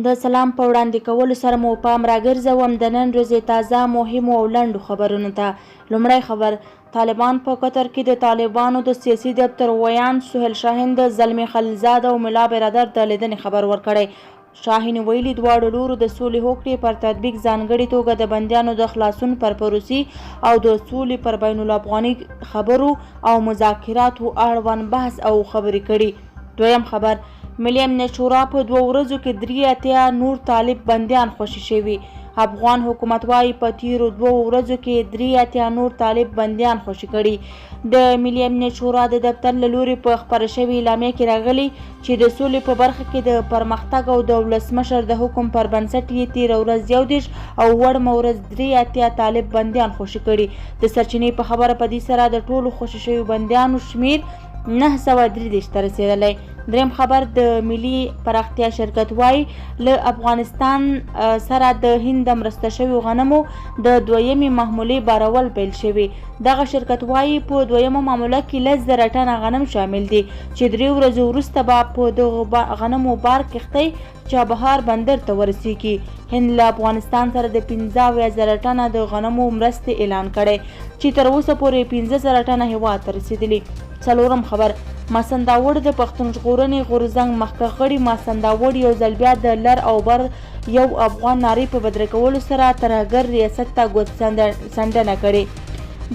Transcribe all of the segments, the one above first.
د سلام په وړاندې کولو سره مو پام راګرځوم د نن ورځې تازه مهمو او لنډو خبرونو ته. لومړی خبر: طالبان په قطر کې د طالبانو د سیاسي دفتر ویان سهیل شاهین د زلمي خلیلزاد او ملا برادر د لیدنې خبر ورکړی. شاهین ویلي دواړو لورو د سولې هوکړې پر تطبیق ځانګړې توګه د بندیانو د خلاصون پر پروسې او د سولې پر بین الافغاني خبرو او مذاکراتو اړوند بحث او خبرې کړي. دویم خبر: ملي امنیت شورا په 2 ورځو کې 83 نور طالب بندیان خوشي شوي. افغان حکومت وايي په تیرو 2 ورځو کې 83 نور طالب بندیان خوشي کړي. د ملي امنیت شورا د دفتر له لوري په خپره شوې اعلامیه کې راغلي چې د سولې په برخه کې د پرمختګ او د ولسمشر د حکم پر بنسټ یې تیره ورځ 21 او وړمه ورځ 83 طالب بندیان خوشي کړي. د سرچینې په خبره په دې سره د ټولو خوشي شویو بندیانو شمیر 933 ته رسیدلی. دریم خبر: د ملي پراختیا شرکت وايي له افغانستان سره د هند د مرسته شویو غنمو د دویمې محمولې بارول پیل شوي. دغه شرکت وايي په دویمه معامله کې 10,000 ټنه غنم شامل دي چې 3 ورځې وروسته به په دغو غنمو بار کښتۍ چابهار بندر ته ورسیږي. هند له افغانستان سره د 15,000 ټنه د غنمو مرستې اعلان کړی چې تر اوسه پورې 15,000 ټنه هیواد ته رسیدلي. څلورم خبر: ماسنداوړ د پښتون ژغورنې غورځنګ مخکښ غړي ماسنداوړ یو ځل بیا د لر او بر یو افغان نارې په بدره کولو سره ترهګر ریاست ته ګوتڅنډنه کړې.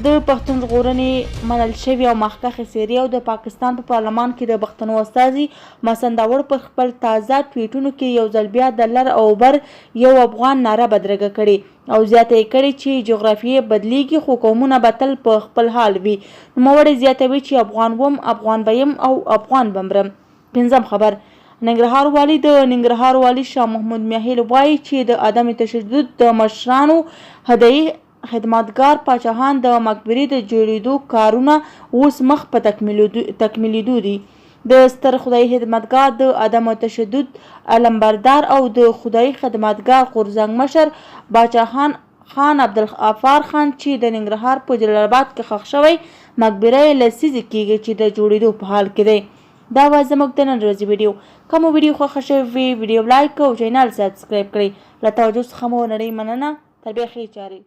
د پښتون ژغورنې منل شوي او مخکښې څېرې او د پاکستان په پارلمان کې د پښتنو استازي ماسنداوړ په خپل تازه ټویټونو کې یو ځل بیا د لر او بر یو افغان ناره بدرګه کړې او زیاته یې کړې چې جغرافیې بدلیږي خو قومونه به تل په خپل حال وي. نوموړی زیاتوي چې افغان وم، افغان به یم او افغان به مرم. پنځم خبر: ننګرهار والي د ننګرهار والي شاه محمود میاهیل وایي چې د عدم تشدد د مشرانو هدایي خدمتګار پاچاهان د مقبرې د جوړېدو کارونه اوس مخ په تکمیلېدو دي. د ستر خدایي خدمتګار د عدم تشدد علمبردار او د خدایي خدمتګار غورځنګ مشر باچا خان عبدالغفار خان چې د ننګرهار په جلال آباد کې ښخ شوی مقبره یې لسیزې کېږي چې د جوړېدو په حال کې دی. دا وه زموږ د نن ورځې ویډیو. که مو ویډیو خوښه شوې وي ویډیو لایک او چینل سبسکرایب کړئ. له توجه څخه مو نړۍ مننه. تر بیا ښې چارې.